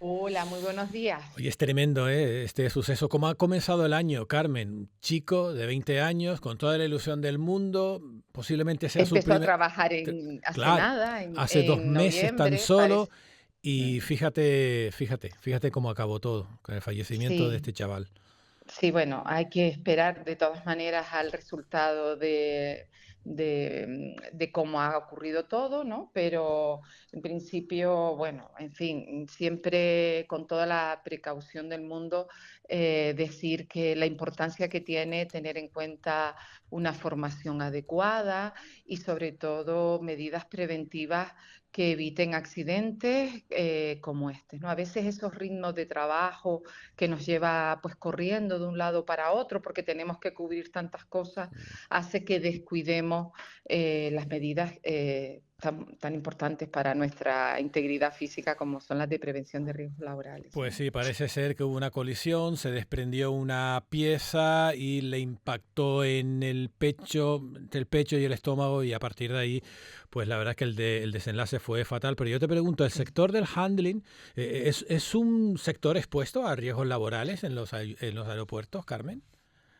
Hola, muy buenos días. Oye, es tremendo, este suceso. ¿Cómo ha comenzado el año, Carmen? Un chico de 20 años, con toda la ilusión del mundo, posiblemente sea su Empezó a primer... trabajar hace Claro, nada, hace dos en meses tan noviembre, solo, parece. y Mm, fíjate cómo acabó todo, con el fallecimiento de Sí, este chaval. sí, bueno, hay que esperar de todas maneras al resultado de cómo ha ocurrido todo, ¿no? Pero en principio, bueno, en fin, siempre con toda la precaución del mundo, decir que la importancia que tiene tener en cuenta una formación adecuada y sobre todo medidas preventivas que eviten accidentes como este, ¿no? A veces esos ritmos de trabajo que nos lleva pues corriendo de un lado para otro porque tenemos que cubrir tantas cosas, hace que descuidemos las medidas tan importantes para nuestra integridad física como son las de prevención de riesgos laborales, Pues ¿no? sí, parece ser que hubo una colisión, se desprendió una pieza y le impactó en el pecho, entre el pecho y el estómago, y a partir de ahí, pues la verdad es que el desenlace fue fatal. Pero yo te pregunto, ¿el Sí. sector del handling es un sector expuesto a riesgos laborales en en los aeropuertos, Carmen?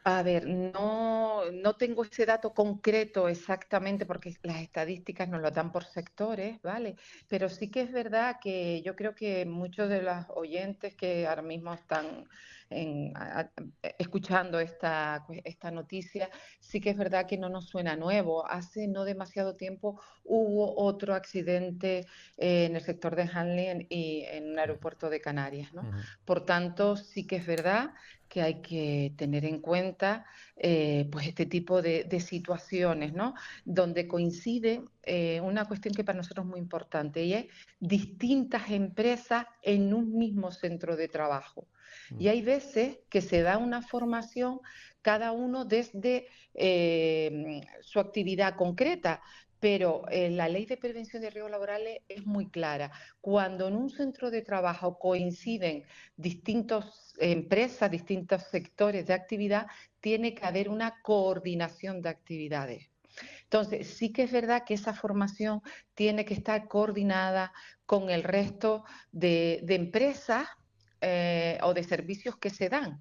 A ver, no tengo ese dato concreto exactamente porque las estadísticas nos lo dan por sectores, ¿vale? Pero sí que es verdad que yo creo que muchos de los oyentes que ahora mismo están escuchando esta noticia, sí que es verdad que no nos suena nuevo. Hace no demasiado tiempo hubo otro accidente en el sector de handling y en un aeropuerto de Canarias, ¿no? Ujú. Por tanto, sí que es verdad que hay que tener en cuenta pues este tipo de situaciones, ¿no? Donde coincide una cuestión que para nosotros es muy importante y es distintas empresas en un mismo centro de trabajo. Y hay veces que se da una formación cada uno desde su actividad concreta, pero la ley de prevención de riesgos laborales es muy clara. Cuando en un centro de trabajo coinciden distintas empresas, distintos sectores de actividad, tiene que haber una coordinación de actividades. Entonces, sí que es verdad que esa formación tiene que estar coordinada con el resto de empresas o de servicios que se dan.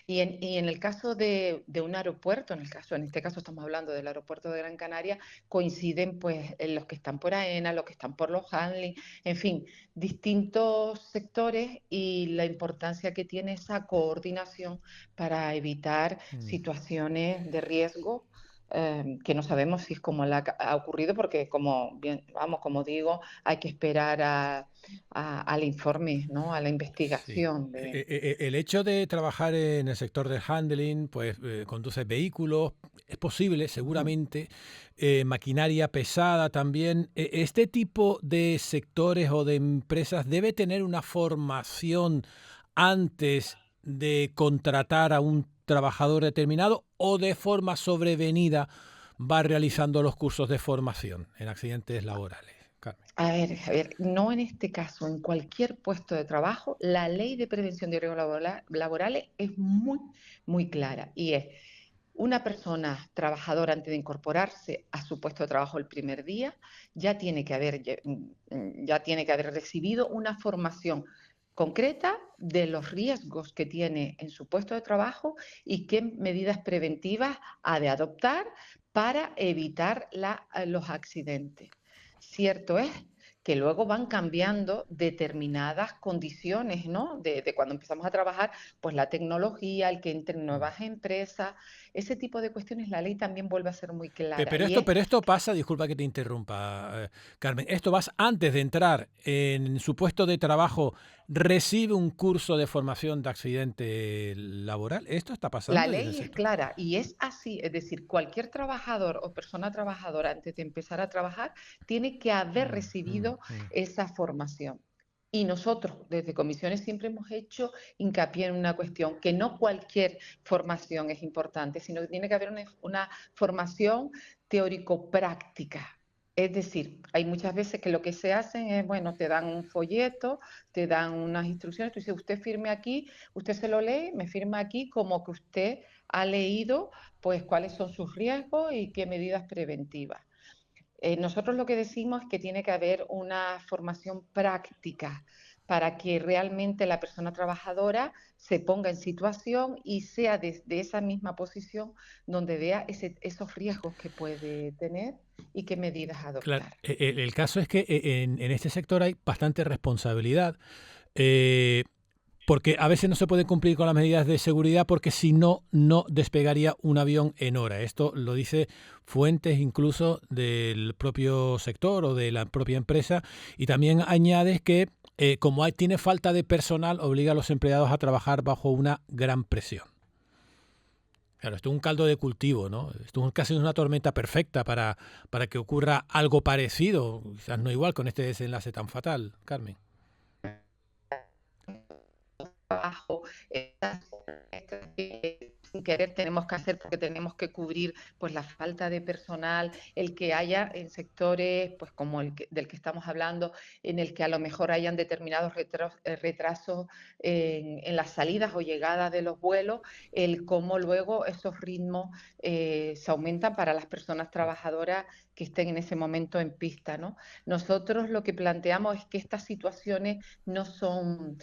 Y en el caso de un aeropuerto, en este caso estamos hablando del aeropuerto de Gran Canaria, coinciden pues en los que están por AENA, los que están por los handling, en fin, distintos sectores y la importancia que tiene esa coordinación para evitar Mm. situaciones de riesgo que no sabemos si es como la que ha ocurrido, porque como bien, vamos, como digo, hay que esperar al informe, ¿no? A la Sí. investigación de. El hecho de trabajar en el sector del handling, pues conduces vehículos, es posible, Ujú. seguramente, maquinaria pesada también. ¿Este tipo de sectores o de empresas debe tener una formación antes de contratar a un trabajador determinado o de forma sobrevenida va realizando los cursos de formación en accidentes laborales? Carmen. A ver, no en este caso, en cualquier puesto de trabajo, la ley de prevención de riesgos laborales es muy, muy clara y es una persona trabajadora antes de incorporarse a su puesto de trabajo el primer día ya tiene que haber recibido una formación concreta de los riesgos que tiene en su puesto de trabajo y qué medidas preventivas ha de adoptar para evitar los accidentes. Cierto es que luego van cambiando determinadas condiciones, ¿no? De cuando empezamos a trabajar, pues la tecnología, el que entren Mm. nuevas empresas, ese tipo de cuestiones, la ley también vuelve a ser muy clara. Pero Y esto, es pero esto pasa, disculpa que te interrumpa, Carmen, esto vas antes de entrar en su puesto de trabajo, recibe un curso de formación de accidente laboral. ¿Esto está La pasando en el ley es sector? clara y es así, es decir, cualquier trabajador o persona trabajadora antes de empezar a trabajar tiene que haber Mm, mm, recibido mm. esa formación. Y nosotros desde comisiones siempre hemos hecho hincapié en una cuestión, que no cualquier formación es importante, sino que tiene que haber una formación teórico-práctica. Es decir, hay muchas veces que lo que se hacen es, bueno, te dan un folleto, te dan unas instrucciones, tú dices, usted firme aquí, usted se lo lee, me firma aquí como que usted ha leído pues cuáles son sus riesgos y qué medidas preventivas. Nosotros lo que decimos es que tiene que haber una formación práctica para que realmente la persona trabajadora se ponga en situación y sea desde esa misma posición donde vea esos riesgos que puede tener y qué medidas Claro, adoptar. el caso es que en este sector hay bastante responsabilidad. eh, Porque a veces no se puede cumplir con las medidas de seguridad porque si no, no despegaría un avión en hora. Esto lo dice fuentes incluso del propio sector o de la propia empresa. Y también añades que como tiene falta de personal, obliga a los empleados a trabajar bajo una gran presión. Claro, esto es un caldo de cultivo, ¿no? Esto es casi una tormenta perfecta para que ocurra algo parecido, quizás no igual con este desenlace tan fatal, Carmen. Trabajo, estas que sin querer tenemos que hacer porque tenemos que cubrir pues la falta de personal, el que haya en sectores pues como del que estamos hablando, en el que a lo mejor hayan determinados retrasos en las salidas o llegadas de los vuelos, el cómo luego esos ritmos se aumentan para las personas trabajadoras que estén en ese momento en pista, ¿no? Nosotros lo que planteamos es que estas situaciones no son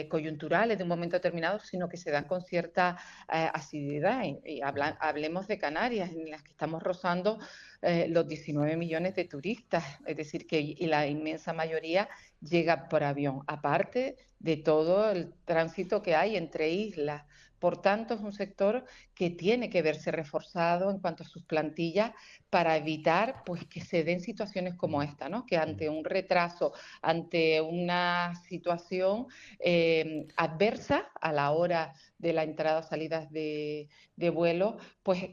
coyunturales de un momento determinado, sino que se dan con cierta asiduidad. Y hablemos de Canarias, en las que estamos rozando los 19 millones de turistas, es decir, que y la inmensa mayoría llega por avión, aparte de todo el tránsito que hay entre islas. Por tanto, es un sector que tiene que verse reforzado en cuanto a sus plantillas para evitar pues, que se den situaciones como esta, ¿no? Que ante un retraso, ante una situación adversa a la hora de la entrada o salidas de vuelo, pues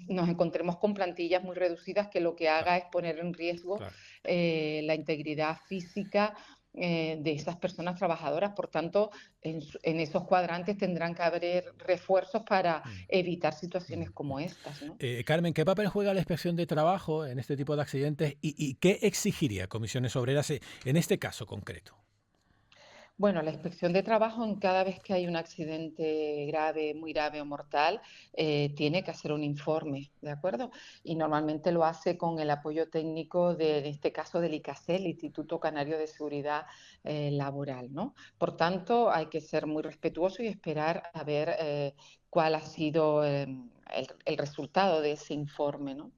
nos encontremos con plantillas muy reducidas que lo que haga Claro, es poner en riesgo claro. la integridad física de esas personas trabajadoras. Por tanto, en esos cuadrantes tendrán que haber refuerzos para Mm, evitar situaciones mm. como estas, ¿no? Carmen, ¿qué papel juega la inspección de trabajo en este tipo de accidentes y qué exigiría Comisiones Obreras en este caso concreto? Bueno, la inspección de trabajo en cada vez que hay un accidente grave, muy grave o mortal, tiene que hacer un informe, ¿de acuerdo? Y normalmente lo hace con el apoyo técnico en este caso del ICASE, el Instituto Canario de Seguridad Laboral, ¿no? Por tanto, hay que ser muy respetuoso y esperar a ver cuál ha sido el resultado de ese informe, ¿no?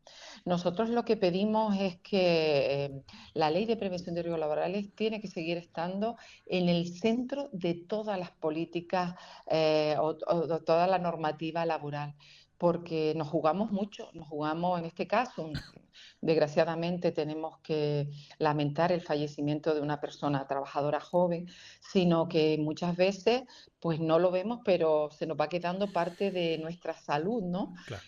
Nosotros lo que pedimos es que la Ley de Prevención de Riesgos Laborales tiene que seguir estando en el centro de todas las políticas o de toda la normativa laboral, porque nos jugamos mucho, nos jugamos en este caso, desgraciadamente tenemos que lamentar el fallecimiento de una persona trabajadora joven, sino que muchas veces pues no lo vemos, pero se nos va quedando parte de nuestra salud, ¿no? Claro.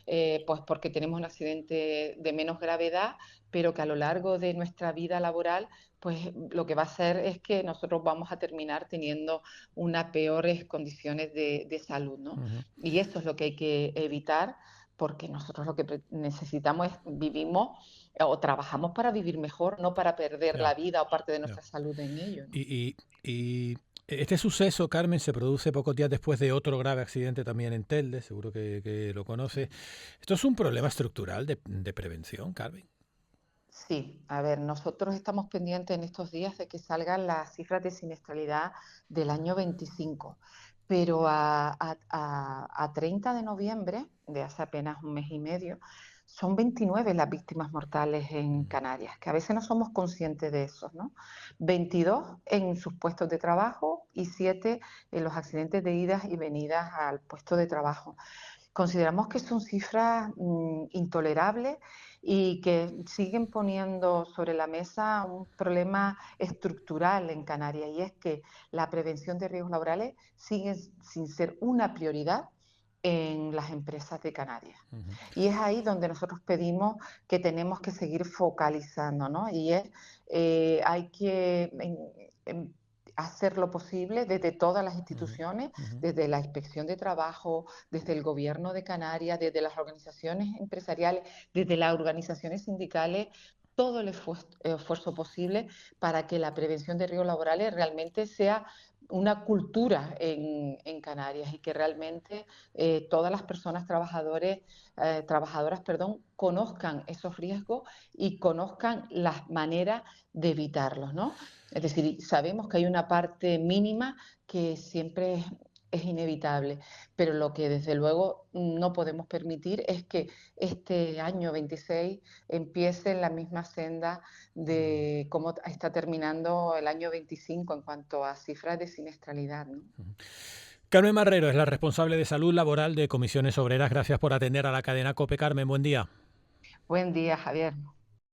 Pues porque tenemos un accidente de menos gravedad, pero que a lo largo de nuestra vida laboral pues lo que va a hacer es que nosotros vamos a terminar teniendo unas peores condiciones de salud, ¿no? Ujú. Y eso es lo que hay que evitar, porque nosotros lo que necesitamos es vivimos o trabajamos para vivir mejor, no para perder Ya, la vida o parte de ya. nuestra salud en ello, ¿no? Y este suceso, Carmen, se produce pocos días después de otro grave accidente también en Telde, seguro que lo conoce. ¿Esto es un problema estructural de prevención, Carmen? Sí, a ver, nosotros estamos pendientes en estos días de que salgan las cifras de siniestralidad del año 25, pero a 30 de noviembre, de hace apenas un mes y medio, son 29 las víctimas mortales en Mm, Canarias, que a veces no somos conscientes de eso, ¿no? 22 en sus puestos de trabajo y 7 en los accidentes de idas y venidas al puesto de trabajo. Consideramos que son cifras intolerables y que siguen poniendo sobre la mesa un problema estructural en Canarias, y es que la prevención de riesgos laborales sigue sin ser una prioridad en las empresas de Canarias. ujú, Y es ahí donde nosotros pedimos que tenemos que seguir focalizando, ¿no? Y es, hay que hacer lo posible desde todas las ujú, instituciones, ujú, desde la Inspección de Trabajo, desde el Gobierno de Canarias, desde las organizaciones empresariales, desde las organizaciones sindicales, todo el esfuerzo posible para que la prevención de riesgos laborales realmente sea una cultura en Canarias y que realmente todas las personas trabajadoras, perdón, conozcan esos riesgos y conozcan las maneras de evitarlos, ¿no? Es decir, sabemos que hay una parte mínima que siempre es inevitable, pero lo que desde luego no podemos permitir es que este año 26 empiece en la misma senda de cómo está terminando el año 25 en cuanto a cifras de siniestralidad, ¿no? Carmen Marrero es la responsable de salud laboral de Comisiones Obreras. Gracias por atender a la cadena COPE, Carmen. Buen día. Buen día, Javier.